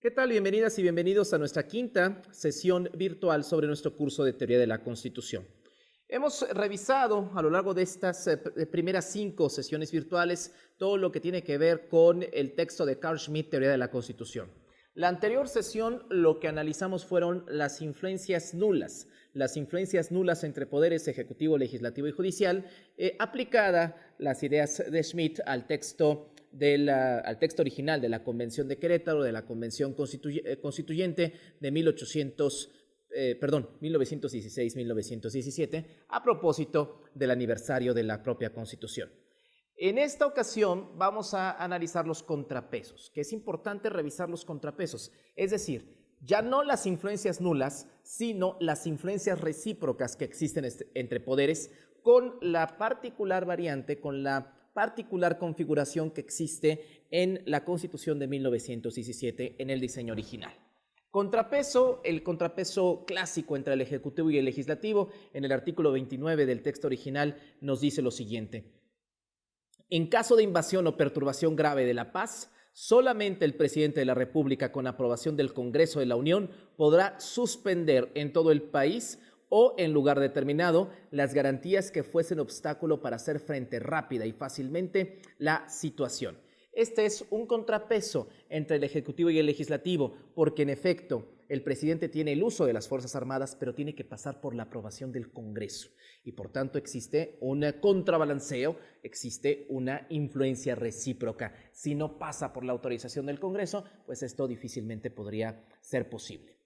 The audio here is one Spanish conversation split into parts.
¿Qué tal? Bienvenidas y bienvenidos a nuestra quinta sesión virtual sobre nuestro curso de Teoría de la Constitución. Hemos revisado a lo largo de estas primeras 5 sesiones virtuales todo lo que tiene que ver con el texto de Carl Schmitt, Teoría de la Constitución. La anterior sesión lo que analizamos fueron las influencias nulas entre poderes ejecutivo, legislativo y judicial, aplicada las ideas de Schmitt al texto original de la Convención de Querétaro, de la Convención Constituyente de 1916-1917, a propósito del aniversario de la propia Constitución. En esta ocasión vamos a analizar los contrapesos, que es importante revisar los contrapesos, es decir, ya no las influencias nulas, sino las influencias recíprocas que existen entre poderes, con la particular variante, con la particular configuración que existe en la Constitución de 1917 en el diseño original. Contrapeso, el contrapeso clásico entre el Ejecutivo y el Legislativo, en el artículo 29 del texto original nos dice lo siguiente: en caso de invasión o perturbación grave de la paz, solamente el presidente de la República, con aprobación del Congreso de la Unión, podrá suspender en todo el país o en lugar determinado las garantías que fuesen obstáculo para hacer frente rápida y fácilmente la situación. Este es un contrapeso entre el Ejecutivo y el Legislativo, porque en efecto el presidente tiene el uso de las Fuerzas Armadas, pero tiene que pasar por la aprobación del Congreso. Y por tanto existe un contrabalanceo, existe una influencia recíproca. Si no pasa por la autorización del Congreso, pues esto difícilmente podría ser posible.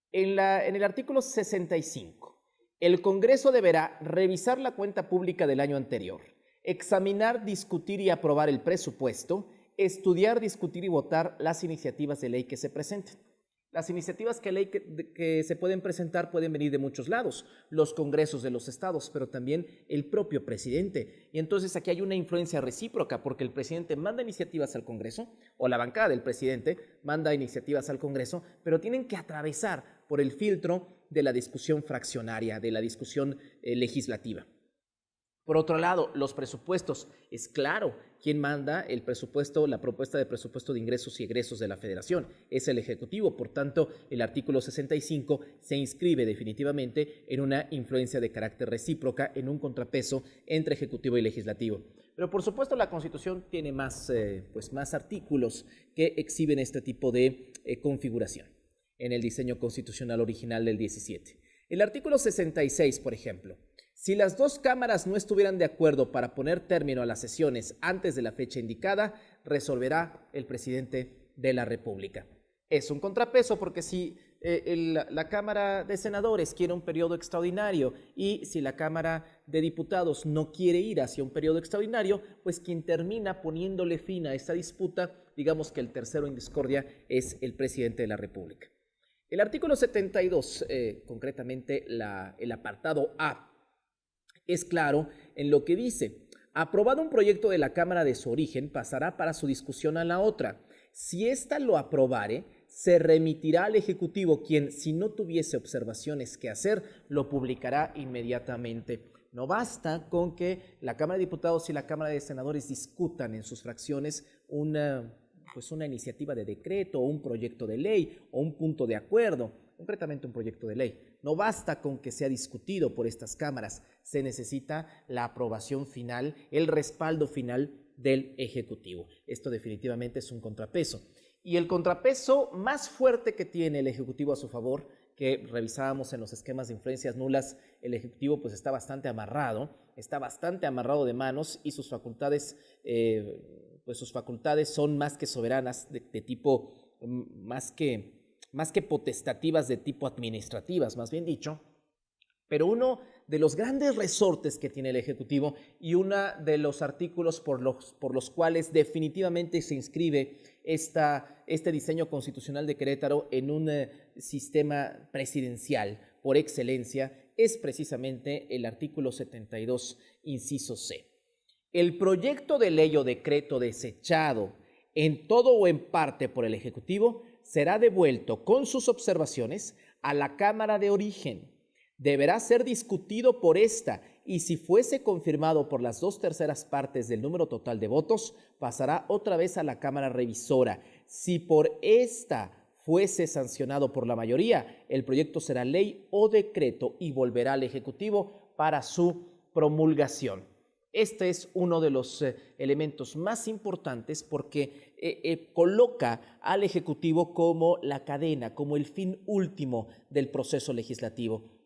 En el artículo 65, el Congreso deberá revisar la cuenta pública del año anterior, examinar, discutir y aprobar el presupuesto, estudiar, discutir y votar las iniciativas de ley que se presenten. Las iniciativas que se pueden presentar pueden venir de muchos lados, los congresos de los estados, pero también el propio presidente. Y entonces aquí hay una influencia recíproca, porque el presidente manda iniciativas al Congreso, o la bancada del presidente manda iniciativas al Congreso, pero tienen que atravesar por el filtro de la discusión fraccionaria, de la discusión legislativa. Por otro lado, los presupuestos. Es claro quién manda el presupuesto, la propuesta de presupuesto de ingresos y egresos de la Federación. Es el Ejecutivo. Por tanto, el artículo 65 se inscribe definitivamente en una influencia de carácter recíproca, en un contrapeso entre Ejecutivo y Legislativo. Pero por supuesto la Constitución tiene más artículos que exhiben este tipo de configuración en el diseño constitucional original del 17. El artículo 66, por ejemplo: si las dos cámaras no estuvieran de acuerdo para poner término a las sesiones antes de la fecha indicada, resolverá el presidente de la República. Es un contrapeso, porque si la Cámara de Senadores quiere un periodo extraordinario y si la Cámara de Diputados no quiere ir hacia un periodo extraordinario, pues quien termina poniéndole fin a esta disputa, digamos que el tercero en discordia, es el presidente de la República. El artículo 72, concretamente el apartado A, es claro en lo que dice: aprobado un proyecto de la Cámara de su origen, pasará para su discusión a la otra. Si ésta lo aprobare, se remitirá al Ejecutivo, quien, si no tuviese observaciones que hacer, lo publicará inmediatamente. No basta con que la Cámara de Diputados y la Cámara de Senadores discutan en sus fracciones una iniciativa de decreto o un proyecto de ley o un punto de acuerdo, concretamente un proyecto de ley. No basta con que sea discutido por estas cámaras, se necesita la aprobación final, el respaldo final del Ejecutivo. Esto definitivamente es un contrapeso. Y el contrapeso más fuerte que tiene el Ejecutivo a su favor, que revisábamos en los esquemas de influencias nulas, el Ejecutivo pues está bastante amarrado de manos, y sus facultades son más que soberanas, de tipo más que potestativas, de tipo administrativas, más bien dicho. Pero uno de los grandes resortes que tiene el Ejecutivo, y uno de los artículos por los cuales definitivamente se inscribe este diseño constitucional de Querétaro en un sistema presidencial por excelencia, es precisamente el artículo 72, inciso C. El proyecto de ley o decreto desechado en todo o en parte por el Ejecutivo será devuelto con sus observaciones a la Cámara de origen. Deberá ser discutido por esta, y si fuese confirmado por las 2/3 partes del número total de votos, pasará otra vez a la Cámara Revisora. Si por esta fuese sancionado por la mayoría, el proyecto será ley o decreto y volverá al Ejecutivo para su promulgación. Este es uno de los elementos más importantes porque coloca al Ejecutivo como la cadena, como el fin último del proceso legislativo.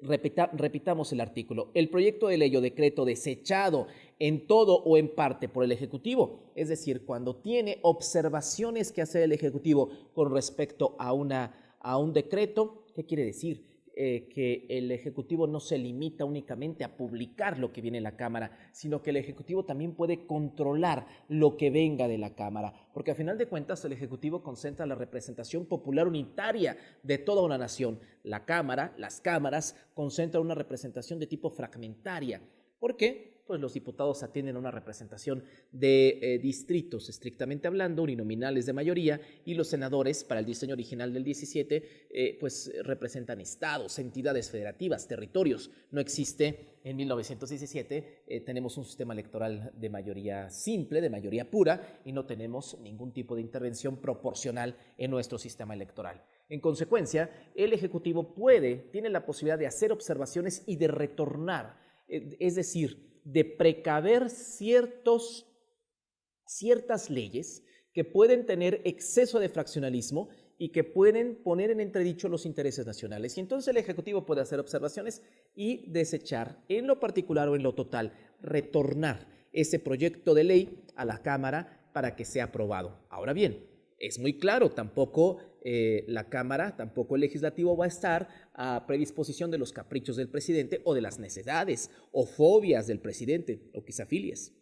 Repitamos el artículo. El proyecto de ley o decreto desechado en todo o en parte por el Ejecutivo, es decir, cuando tiene observaciones que hacer el Ejecutivo con respecto a un decreto, ¿qué quiere decir? Que el Ejecutivo no se limita únicamente a publicar lo que viene en la Cámara, sino que el Ejecutivo también puede controlar lo que venga de la Cámara, porque a final de cuentas el Ejecutivo concentra la representación popular unitaria de toda una nación. La Cámara, las cámaras, concentran una representación de tipo fragmentaria. ¿Por qué? Pues los diputados atienden a una representación de distritos, estrictamente hablando, uninominales de mayoría, y los senadores, para el diseño original del 17, pues representan estados, entidades federativas, territorios. No existe en 1917, tenemos un sistema electoral de mayoría simple, de mayoría pura, y no tenemos ningún tipo de intervención proporcional en nuestro sistema electoral. En consecuencia, el Ejecutivo tiene la posibilidad de hacer observaciones y de retornar, es decir, de precaver ciertas leyes que pueden tener exceso de fraccionalismo y que pueden poner en entredicho los intereses nacionales. Y entonces el Ejecutivo puede hacer observaciones y desechar, en lo particular o en lo total, retornar ese proyecto de ley a la Cámara para que sea aprobado. Ahora bien, es muy claro, tampoco la Cámara, tampoco el Legislativo va a estar a predisposición de los caprichos del presidente o de las necedades o fobias del presidente o quizá filias.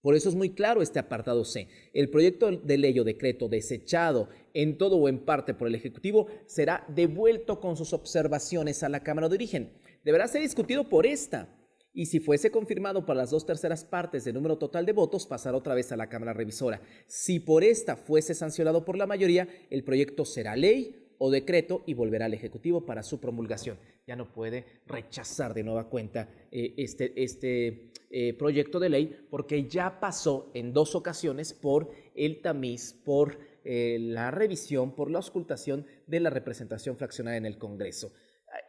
Por eso es muy claro este apartado C. El proyecto de ley o decreto desechado en todo o en parte por el Ejecutivo será devuelto con sus observaciones a la Cámara de Origen. Deberá ser discutido por esta. Y si fuese confirmado por las 2/3 partes del número total de votos, pasará otra vez a la Cámara Revisora. Si por esta fuese sancionado por la mayoría, el proyecto será ley o decreto y volverá al Ejecutivo para su promulgación. Ya no puede rechazar de nueva cuenta este proyecto de ley porque ya pasó en 2 ocasiones por el tamiz, por la revisión, por la auscultación de la representación fraccionada en el Congreso.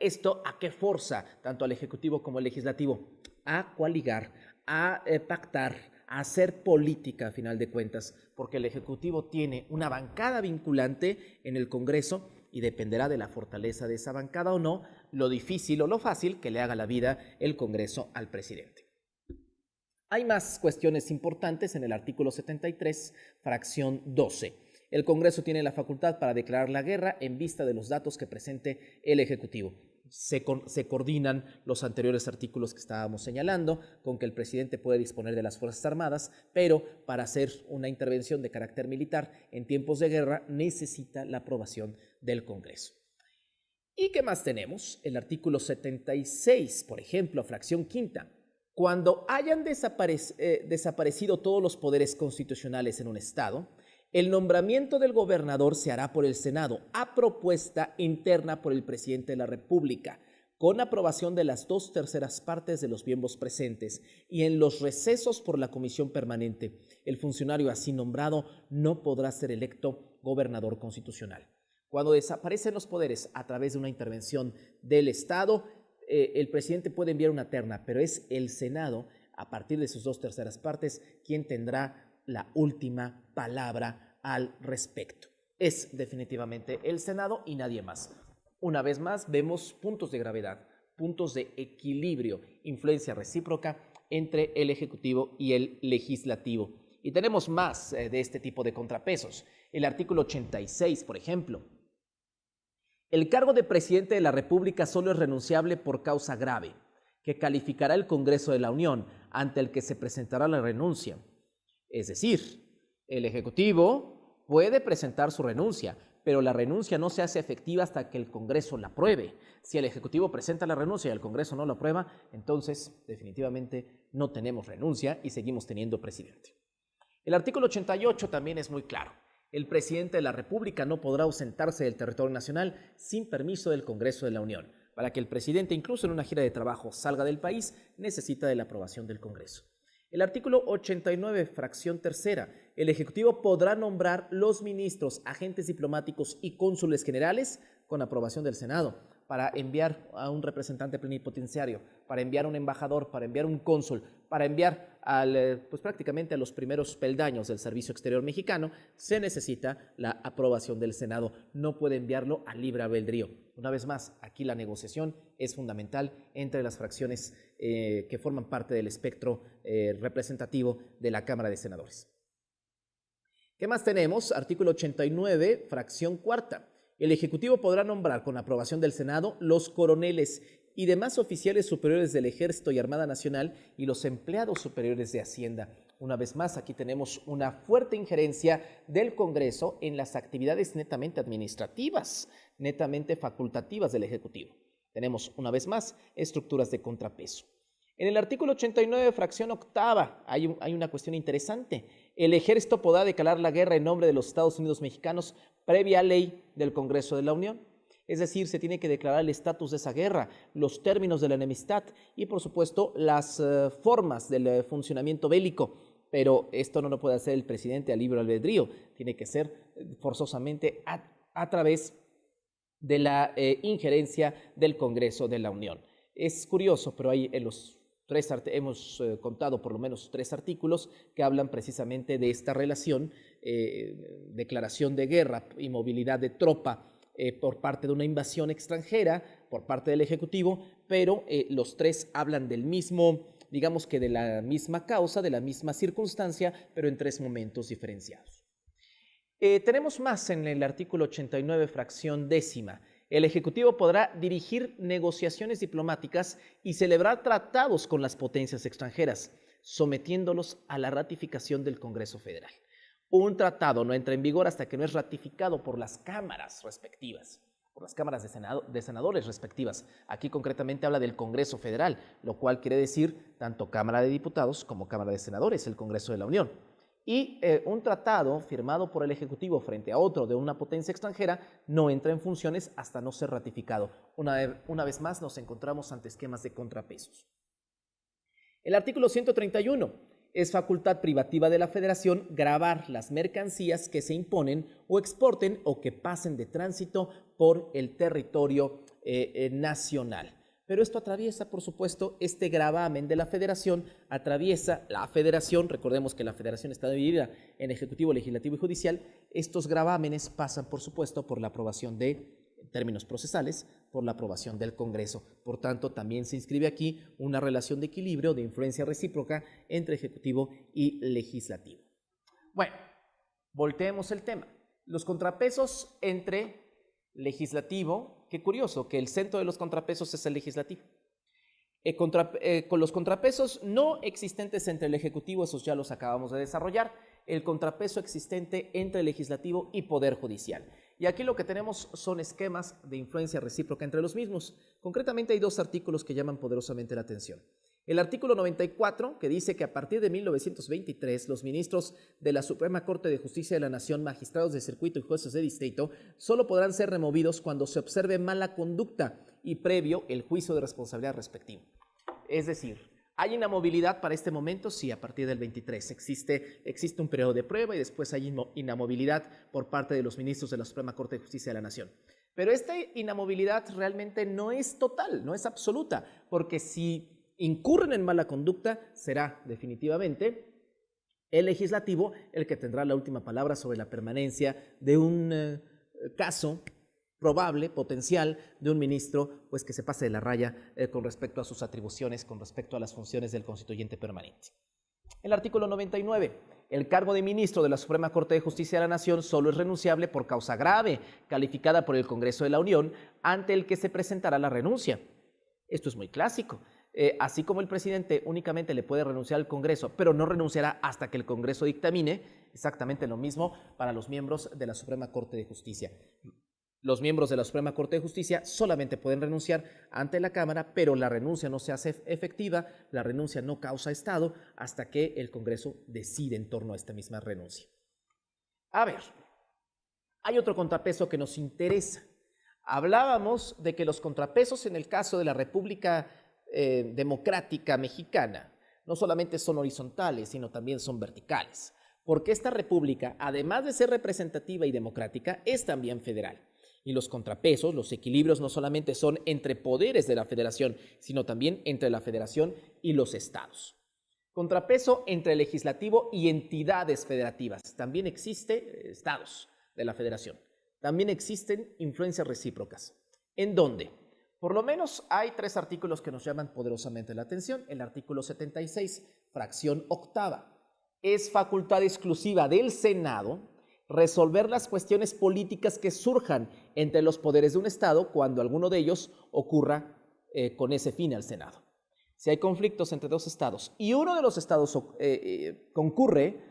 ¿Esto a qué forza tanto al Ejecutivo como al Legislativo? A coaligar, a pactar, a hacer política a final de cuentas, porque el Ejecutivo tiene una bancada vinculante en el Congreso y dependerá de la fortaleza de esa bancada o no, lo difícil o lo fácil que le haga la vida el Congreso al presidente. Hay más cuestiones importantes en el artículo 73, fracción 12. El Congreso tiene la facultad para declarar la guerra en vista de los datos que presente el Ejecutivo. Se coordinan los anteriores artículos que estábamos señalando con que el presidente puede disponer de las Fuerzas Armadas, pero para hacer una intervención de carácter militar en tiempos de guerra necesita la aprobación del Congreso. ¿Y qué más tenemos? El artículo 76, por ejemplo, fracción quinta. Cuando hayan desaparecido todos los poderes constitucionales en un Estado, el nombramiento del gobernador se hará por el Senado, a propuesta interna por el presidente de la República, con aprobación de las 2/3 partes de los miembros presentes y en los recesos por la comisión permanente. El funcionario así nombrado no podrá ser electo gobernador constitucional. Cuando desaparecen los poderes a través de una intervención del Estado, el presidente puede enviar una terna, pero es el Senado, a partir de sus 2/3 partes, quien tendrá la última palabra al respecto. Es definitivamente el Senado y nadie más. Una vez más, vemos puntos de gravedad, puntos de equilibrio, influencia recíproca entre el Ejecutivo y el Legislativo. Y tenemos más de este tipo de contrapesos. El artículo 86, por ejemplo. El cargo de presidente de la República solo es renunciable por causa grave, que calificará el Congreso de la Unión, ante el que se presentará la renuncia. Es decir, el Ejecutivo puede presentar su renuncia, pero la renuncia no se hace efectiva hasta que el Congreso la apruebe. Si el Ejecutivo presenta la renuncia y el Congreso no la aprueba, entonces definitivamente no tenemos renuncia y seguimos teniendo presidente. El artículo 88 también es muy claro. El presidente de la República no podrá ausentarse del territorio nacional sin permiso del Congreso de la Unión. Para que el presidente, incluso en una gira de trabajo, salga del país, necesita de la aprobación del Congreso. El artículo 89, fracción tercera. El Ejecutivo podrá nombrar los ministros, agentes diplomáticos y cónsules generales con aprobación del Senado para enviar a un representante plenipotenciario, para enviar a un embajador, para enviar a un cónsul, para enviar pues prácticamente a los primeros peldaños del Servicio Exterior mexicano, se necesita la aprobación del Senado. No puede enviarlo a libre albedrío. Una vez más, aquí la negociación es fundamental entre las fracciones que forman parte del espectro representativo de la Cámara de Senadores. ¿Qué más tenemos? Artículo 89, fracción cuarta. El Ejecutivo podrá nombrar con aprobación del Senado los coroneles y demás oficiales superiores del Ejército y Armada Nacional y los empleados superiores de Hacienda. Una vez más, aquí tenemos una fuerte injerencia del Congreso en las actividades netamente administrativas, netamente facultativas del Ejecutivo. Tenemos, una vez más, estructuras de contrapeso. En el artículo 89, fracción octava, hay una cuestión interesante. El Ejército podrá declarar la guerra en nombre de los Estados Unidos mexicanos previa ley del Congreso de la Unión. Es decir, se tiene que declarar el estatus de esa guerra, los términos de la enemistad y, por supuesto, las formas del funcionamiento bélico. Pero esto no lo puede hacer el presidente a libre albedrío, tiene que ser forzosamente a través de la injerencia del Congreso de la Unión. Es curioso, pero hay en los hemos contado por lo menos 3 artículos que hablan precisamente de esta relación, declaración de guerra y movilidad de tropa por parte de una invasión extranjera, por parte del Ejecutivo, pero los 3 hablan del mismo, digamos que de la misma causa, de la misma circunstancia, pero en 3 momentos diferenciados. Tenemos más en el artículo 89, fracción décima. El Ejecutivo podrá dirigir negociaciones diplomáticas y celebrar tratados con las potencias extranjeras, sometiéndolos a la ratificación del Congreso Federal. Un tratado no entra en vigor hasta que no es ratificado por las cámaras respectivas, por las cámaras de senadores respectivas. Aquí concretamente habla del Congreso Federal, lo cual quiere decir tanto Cámara de Diputados como Cámara de Senadores, el Congreso de la Unión. Y un tratado firmado por el Ejecutivo frente a otro de una potencia extranjera no entra en funciones hasta no ser ratificado. Una vez más nos encontramos ante esquemas de contrapesos. El artículo 131 es facultad privativa de la Federación gravar las mercancías que se imponen o exporten o que pasen de tránsito por el territorio nacional. Pero esto atraviesa, por supuesto, este gravamen de la Federación, atraviesa la Federación, recordemos que la Federación está dividida en Ejecutivo, Legislativo y Judicial, estos gravámenes pasan, por supuesto, por la aprobación de, en términos procesales, por la aprobación del Congreso. Por tanto, también se inscribe aquí una relación de equilibrio, de influencia recíproca entre Ejecutivo y Legislativo. Bueno, volteemos el tema. Los contrapesos entre Legislativo, qué curioso que el centro de los contrapesos es el Legislativo. Con los contrapesos no existentes entre el Ejecutivo, esos ya los acabamos de desarrollar, el contrapeso existente entre el Legislativo y Poder Judicial. Y aquí lo que tenemos son esquemas de influencia recíproca entre los mismos. Concretamente hay 2 artículos que llaman poderosamente la atención. El artículo 94, que dice que a partir de 1923 los ministros de la Suprema Corte de Justicia de la Nación, magistrados de circuito y jueces de distrito, solo podrán ser removidos cuando se observe mala conducta y previo el juicio de responsabilidad respectivo. Es decir, ¿hay inamovilidad para este momento? Sí, a partir del 23 existe un periodo de prueba y después hay inamovilidad por parte de los ministros de la Suprema Corte de Justicia de la Nación. Pero esta inamovilidad realmente no es total, no es absoluta, porque si incurren en mala conducta, será definitivamente el Legislativo el que tendrá la última palabra sobre la permanencia de un caso probable, potencial, de un ministro pues que se pase de la raya con respecto a sus atribuciones, con respecto a las funciones del constituyente permanente. El artículo 99. El cargo de ministro de la Suprema Corte de Justicia de la Nación solo es renunciable por causa grave, calificada por el Congreso de la Unión, ante el que se presentará la renuncia. Esto es muy clásico. Así como el presidente únicamente le puede renunciar al Congreso, pero no renunciará hasta que el Congreso dictamine, exactamente lo mismo para los miembros de la Suprema Corte de Justicia. Los miembros de la Suprema Corte de Justicia solamente pueden renunciar ante la Cámara, pero la renuncia no se hace efectiva, la renuncia no causa estado hasta que el Congreso decide en torno a esta misma renuncia. A ver, hay otro contrapeso que nos interesa. Hablábamos de que los contrapesos en el caso de la República Democrática Mexicana no solamente son horizontales, sino también son verticales, porque esta república, además de ser representativa y democrática, es también federal. Y los contrapesos, los equilibrios no solamente son entre poderes de la federación, sino también entre la federación y los estados. Contrapeso entre legislativo y entidades federativas. También existe estados de la federación. También existen influencias recíprocas. ¿En dónde? Por lo menos hay 3 artículos que nos llaman poderosamente la atención. El artículo 76, fracción octava. Es facultad exclusiva del Senado resolver las cuestiones políticas que surjan entre los poderes de un Estado cuando alguno de ellos ocurra con ese fin al Senado. Si hay conflictos entre 2 estados y uno de los estados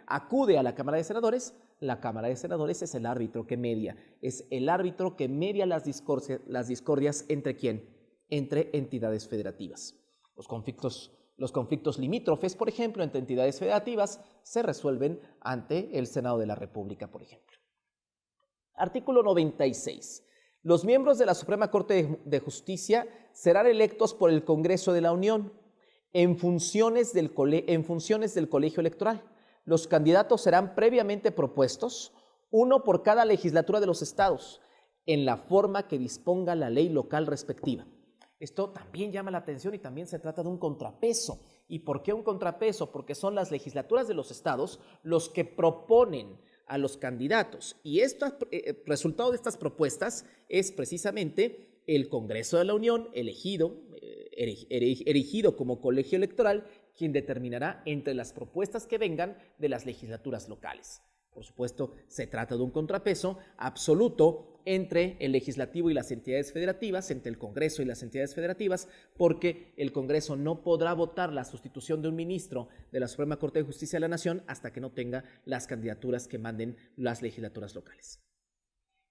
acude a la Cámara de Senadores, la Cámara de Senadores es el árbitro que media. Es el árbitro que media las discordias ¿entre quién? Entre entidades federativas. Los conflictos limítrofes, por ejemplo, entre entidades federativas, se resuelven ante el Senado de la República, por ejemplo. Artículo 96. Los miembros de la Suprema Corte de Justicia serán electos por el Congreso de la Unión en funciones del colegio electoral. Los candidatos serán previamente propuestos, uno por cada legislatura de los estados, en la forma que disponga la ley local respectiva. Esto también llama la atención y también se trata de un contrapeso. ¿Y por qué un contrapeso? Porque son las legislaturas de los estados los que proponen a los candidatos. Y el resultado de estas propuestas es precisamente el Congreso de la Unión, erigido como colegio electoral, quien determinará entre las propuestas que vengan de las legislaturas locales. Por supuesto, se trata de un contrapeso absoluto entre el legislativo y las entidades federativas, entre el Congreso y las entidades federativas, porque el Congreso no podrá votar la sustitución de un ministro de la Suprema Corte de Justicia de la Nación hasta que no tenga las candidaturas que manden las legislaturas locales.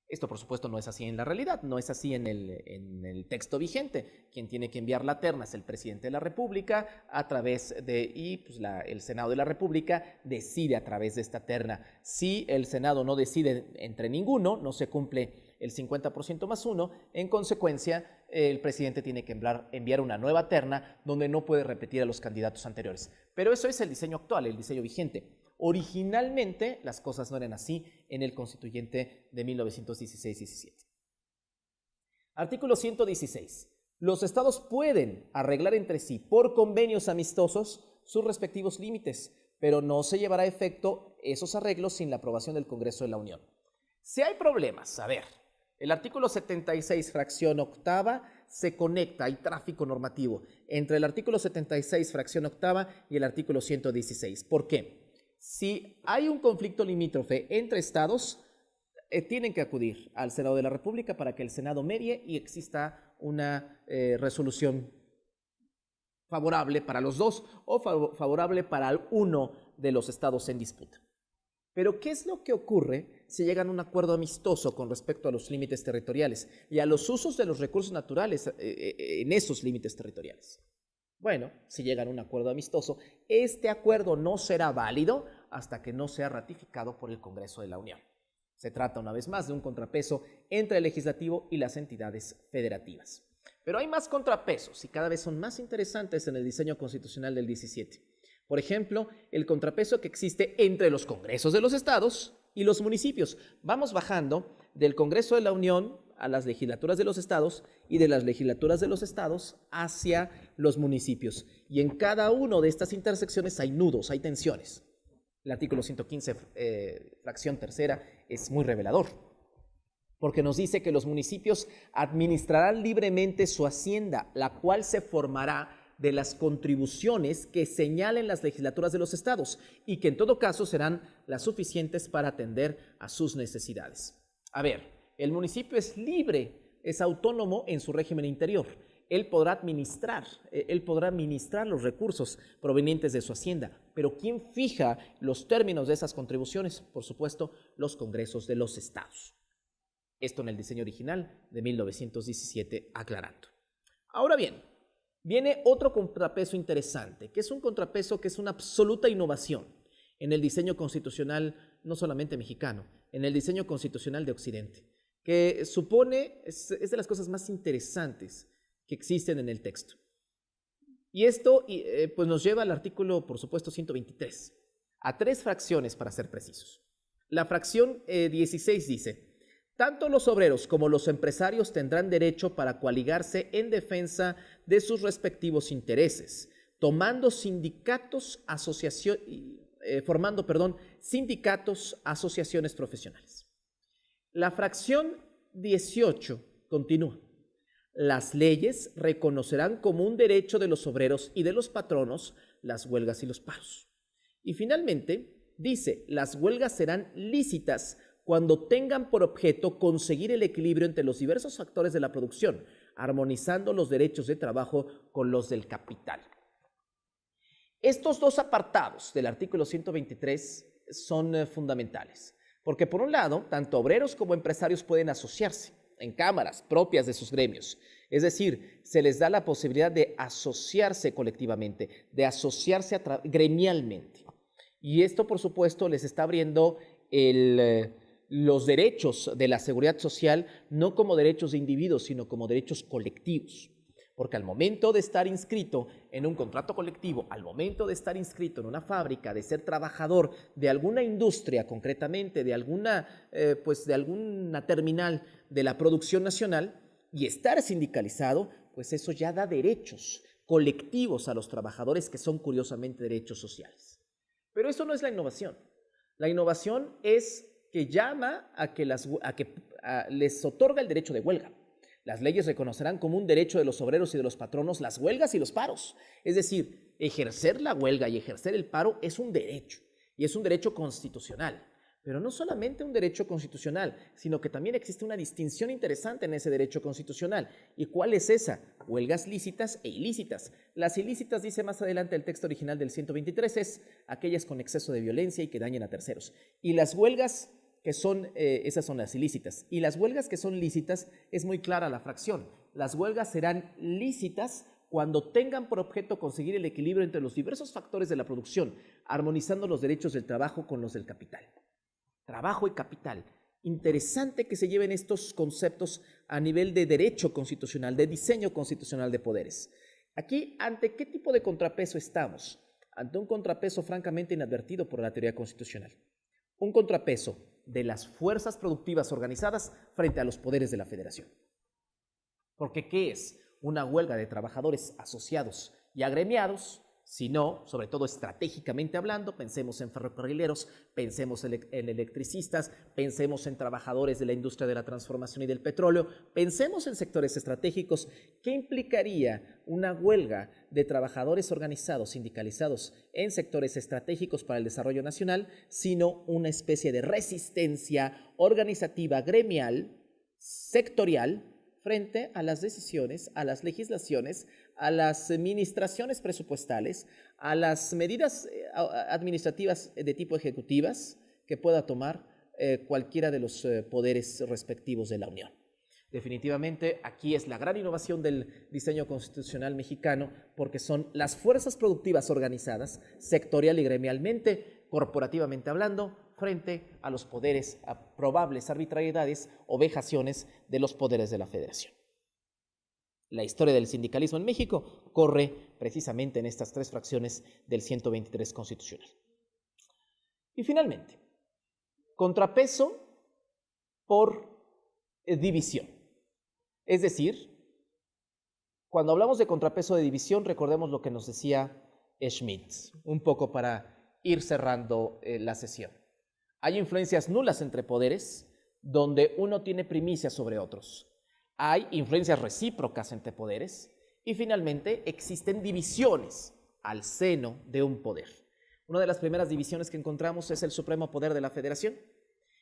Esto, por supuesto, no es así en la realidad, no es así en el texto vigente. Quien tiene que enviar la terna es el presidente de la República el Senado de la República decide a través de esta terna. Si el Senado no decide entre ninguno, no se cumple el 50% más 1, en consecuencia, el presidente tiene que enviar una nueva terna donde no puede repetir a los candidatos anteriores. Pero eso es el diseño actual, el diseño vigente. Originalmente las cosas no eran así en el constituyente de 1916-17. Artículo 116. Los estados pueden arreglar entre sí por convenios amistosos sus respectivos límites, pero no se llevará a efecto esos arreglos sin la aprobación del Congreso de la Unión. Si hay problemas, el artículo 76, fracción octava, se conecta, hay tráfico normativo entre el artículo 76, fracción octava y el artículo 116. ¿Por qué? Si hay un conflicto limítrofe entre estados, tienen que acudir al Senado de la República para que el Senado medie y exista una resolución favorable para los dos o favorable para uno de los estados en disputa. Pero, ¿qué es lo que ocurre si llegan a un acuerdo amistoso con respecto a los límites territoriales y a los usos de los recursos naturales en esos límites territoriales? Bueno, si llegan a un acuerdo amistoso, este acuerdo no será válido hasta que no sea ratificado por el Congreso de la Unión. Se trata una vez más de un contrapeso entre el legislativo y las entidades federativas. Pero hay más contrapesos y cada vez son más interesantes en el diseño constitucional del 17. Por ejemplo, el contrapeso que existe entre los congresos de los estados y los municipios. Vamos bajando del Congreso de la Unión a las legislaturas de los estados y de las legislaturas de los estados hacia los municipios. Y en cada una de estas intersecciones hay nudos, hay tensiones. El artículo 115, fracción tercera, es muy revelador, porque nos dice que los municipios administrarán libremente su hacienda, la cual se formará de las contribuciones que señalen las legislaturas de los estados y que en todo caso serán las suficientes para atender a sus necesidades. El municipio es libre, es autónomo en su régimen interior. Él podrá administrar los recursos provenientes de su hacienda, pero ¿quién fija los términos de esas contribuciones? Por supuesto, los congresos de los estados. Esto en el diseño original de 1917 aclarando. Ahora bien, viene otro contrapeso interesante, que es un contrapeso que es una absoluta innovación en el diseño constitucional, no solamente mexicano, en el diseño constitucional de Occidente, que es de las cosas más interesantes que existen en el texto. Y esto pues nos lleva al artículo, por supuesto, 123, a 3 fracciones para ser precisos. La fracción 16 dice: tanto los obreros como los empresarios tendrán derecho para coaligarse en defensa de sus respectivos intereses, formando sindicatos, asociaciones profesionales. La fracción 18 continúa: las leyes reconocerán como un derecho de los obreros y de los patronos las huelgas y los paros. Y finalmente dice: las huelgas serán lícitas cuando tengan por objeto conseguir el equilibrio entre los diversos factores de la producción, armonizando los derechos de trabajo con los del capital. Estos 2 apartados del artículo 123 son fundamentales, porque por un lado, tanto obreros como empresarios pueden asociarse en cámaras propias de sus gremios. Es decir, se les da la posibilidad de asociarse colectivamente, de asociarse gremialmente. Y esto, por supuesto, les está abriendo los derechos de la seguridad social, no como derechos de individuos, sino como derechos colectivos. Porque al momento de estar inscrito en un contrato colectivo, al momento de estar inscrito en una fábrica, de ser trabajador de alguna industria concretamente, de alguna terminal de la producción nacional, y estar sindicalizado, pues eso ya da derechos colectivos a los trabajadores, que son curiosamente derechos sociales. Pero eso no es la innovación. La innovación es que llama a que les otorga el derecho de huelga. Las leyes reconocerán como un derecho de los obreros y de los patronos las huelgas y los paros. Es decir, ejercer la huelga y ejercer el paro es un derecho, y es un derecho constitucional. Pero no solamente un derecho constitucional, sino que también existe una distinción interesante en ese derecho constitucional. ¿Y cuál es esa? Huelgas lícitas e ilícitas. Las ilícitas, dice más adelante el texto original del 123, es aquellas con exceso de violencia y que dañen a terceros. Y las huelgas esas son las ilícitas. Y las huelgas que son lícitas, es muy clara la fracción. Las huelgas serán lícitas cuando tengan por objeto conseguir el equilibrio entre los diversos factores de la producción, armonizando los derechos del trabajo con los del capital. Trabajo y capital. Interesante que se lleven estos conceptos a nivel de derecho constitucional, de diseño constitucional de poderes. Aquí, ¿ante qué tipo de contrapeso estamos? Ante un contrapeso francamente inadvertido por la teoría constitucional. Un contrapeso de las fuerzas productivas organizadas frente a los poderes de la federación. Porque ¿qué es una huelga de trabajadores asociados y agremiados? Sino, sobre todo estratégicamente hablando, pensemos en ferrocarrileros, pensemos en electricistas, pensemos en trabajadores de la industria de la transformación y del petróleo, pensemos en sectores estratégicos. ¿Qué implicaría una huelga de trabajadores organizados, sindicalizados en sectores estratégicos para el desarrollo nacional, sino una especie de resistencia organizativa, gremial, sectorial, frente a las decisiones, a las legislaciones, a las administraciones presupuestales, a las medidas administrativas de tipo ejecutivas que pueda tomar cualquiera de los poderes respectivos de la Unión? Definitivamente, aquí es la gran innovación del diseño constitucional mexicano, porque son las fuerzas productivas organizadas, sectorial y gremialmente, corporativamente hablando, frente a los poderes, a probables arbitrariedades o vejaciones de los poderes de la federación. La historia del sindicalismo en México corre precisamente en estas 3 fracciones del 123 constitucional. Y finalmente, contrapeso por división. Es decir, cuando hablamos de contrapeso de división, recordemos lo que nos decía Schmitt, un poco para ir cerrando la sesión. Hay influencias nulas entre poderes, donde uno tiene primicia sobre otros. Hay influencias recíprocas entre poderes y finalmente existen divisiones al seno de un poder. Una de las primeras divisiones que encontramos es el supremo poder de la federación.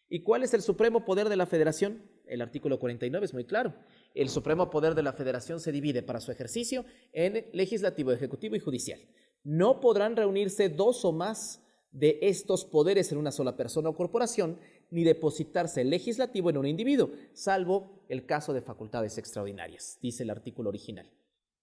¿Y cuál es el supremo poder de la federación? El artículo 49 es muy claro. El supremo poder de la federación se divide para su ejercicio en legislativo, ejecutivo y judicial. No podrán reunirse 2 o más de estos poderes en una sola persona o corporación, ni depositarse el legislativo en un individuo, salvo el caso de facultades extraordinarias, dice el artículo original.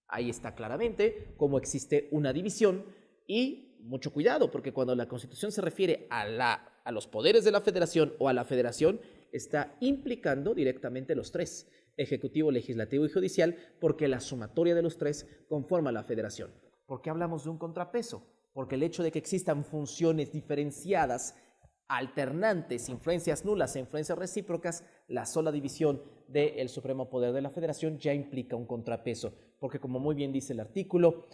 Ahí está claramente cómo existe una división y mucho cuidado, porque cuando la Constitución se refiere a los poderes de la federación o a la federación, está implicando directamente los 3, ejecutivo, legislativo y judicial, porque la sumatoria de los 3 conforma la federación. ¿Por qué hablamos de un contrapeso? Porque el hecho de que existan funciones diferenciadas, alternantes, influencias nulas e influencias recíprocas, la sola división del supremo poder de la federación ya implica un contrapeso, porque como muy bien dice el artículo,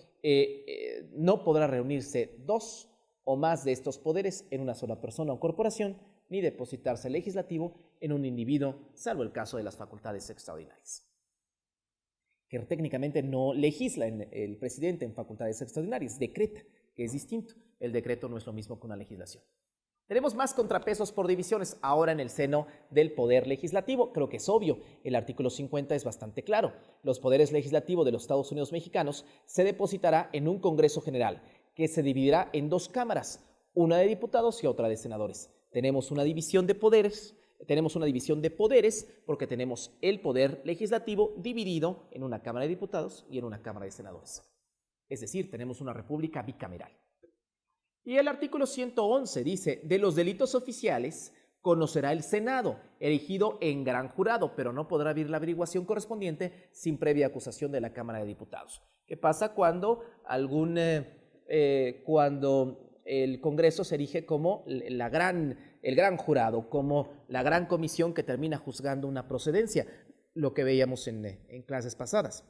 no podrá reunirse dos o más de estos poderes en una sola persona o corporación, ni depositarse el legislativo en un individuo, salvo el caso de las facultades extraordinarias. Que técnicamente no legisla el presidente en facultades extraordinarias, decreta, que es distinto. El decreto no es lo mismo que una legislación. Tenemos más contrapesos por divisiones ahora en el seno del poder legislativo. Creo que es obvio, el artículo 50 es bastante claro. Los poderes legislativos de los Estados Unidos mexicanos se depositará en un Congreso General, que se dividirá en dos cámaras, una de diputados y otra de senadores. Tenemos una división de poderes porque tenemos el poder legislativo dividido en una Cámara de Diputados y en una Cámara de Senadores. Es decir, tenemos una república bicameral. Y el artículo 111 dice, de los delitos oficiales conocerá el Senado, erigido en gran jurado, pero no podrá abrir la averiguación correspondiente sin previa acusación de la Cámara de Diputados. ¿Qué pasa cuando cuando el Congreso se erige como el gran jurado, como la gran comisión que termina juzgando una procedencia? Lo que veíamos en clases pasadas.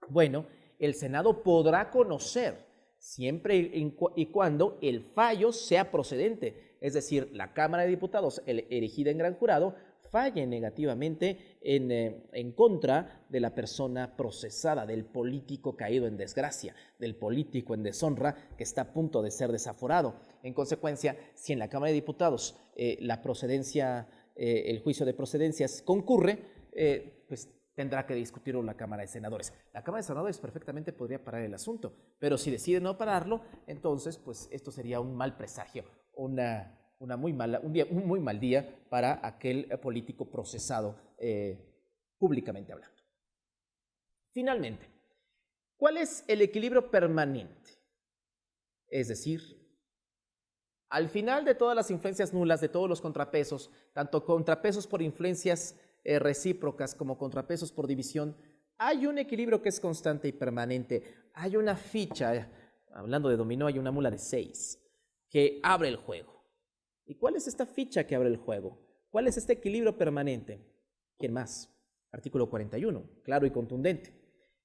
Bueno, el Senado podrá conocer siempre y cuando el fallo sea procedente, es decir, la Cámara de Diputados, erigida en gran jurado, falle negativamente en contra de la persona procesada, del político caído en desgracia, del político en deshonra que está a punto de ser desaforado. En consecuencia, si en la Cámara de Diputados el juicio de procedencias concurre, pues tendrá que discutirlo la Cámara de Senadores. La Cámara de Senadores perfectamente podría parar el asunto, pero si decide no pararlo, entonces pues esto sería un mal presagio, un muy mal día para aquel político procesado públicamente hablando. Finalmente, ¿cuál es el equilibrio permanente? Es decir, al final de todas las influencias nulas, de todos los contrapesos, tanto contrapesos por influencias recíprocas como contrapesos por división, hay un equilibrio que es constante y permanente. Hay una ficha, hablando de dominó, hay una mula de 6 que abre el juego. ¿Y cuál es esta ficha que abre el juego? ¿Cuál es este equilibrio permanente? ¿Quién más? Artículo 41, claro y contundente.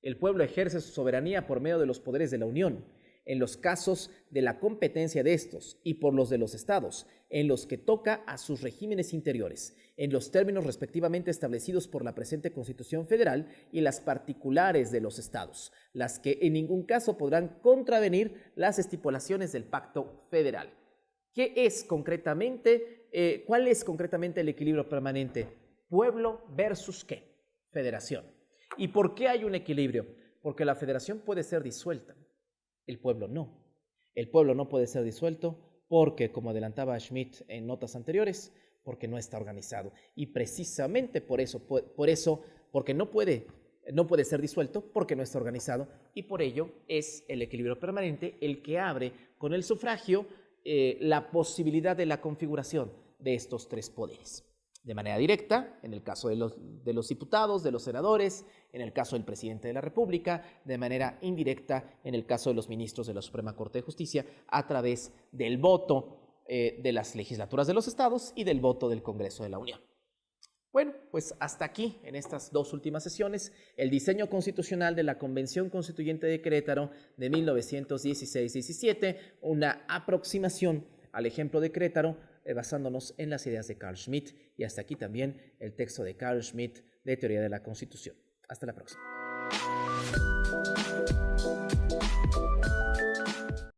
El pueblo ejerce su soberanía por medio de los poderes de la Unión, en los casos de la competencia de estos y por los de los estados, en los que toca a sus regímenes interiores, en los términos respectivamente establecidos por la presente Constitución Federal y las particulares de los estados, las que en ningún caso podrán contravenir las estipulaciones del Pacto Federal. ¿Qué es concretamente, cuál es concretamente el equilibrio permanente? Pueblo versus ¿qué? Federación. ¿Y por qué hay un equilibrio? Porque la federación puede ser disuelta. El pueblo no. El pueblo no puede ser disuelto porque, como adelantaba Schmitt en notas anteriores, porque no está organizado. Y precisamente por eso porque no puede ser disuelto, porque no está organizado, y por ello es el equilibrio permanente el que abre con el sufragio la posibilidad de la configuración de estos tres poderes. De manera directa, en el caso de los diputados, de los senadores, en el caso del presidente de la República, de manera indirecta, en el caso de los ministros de la Suprema Corte de Justicia, a través del voto de las legislaturas de los estados y del voto del Congreso de la Unión. Bueno, pues hasta aquí, en estas dos últimas sesiones, el diseño constitucional de la Convención Constituyente de Querétaro de 1916-17, una aproximación al ejemplo de Querétaro, basándonos en las ideas de Carl Schmitt, y hasta aquí también el texto de Carl Schmitt de Teoría de la Constitución. Hasta la próxima.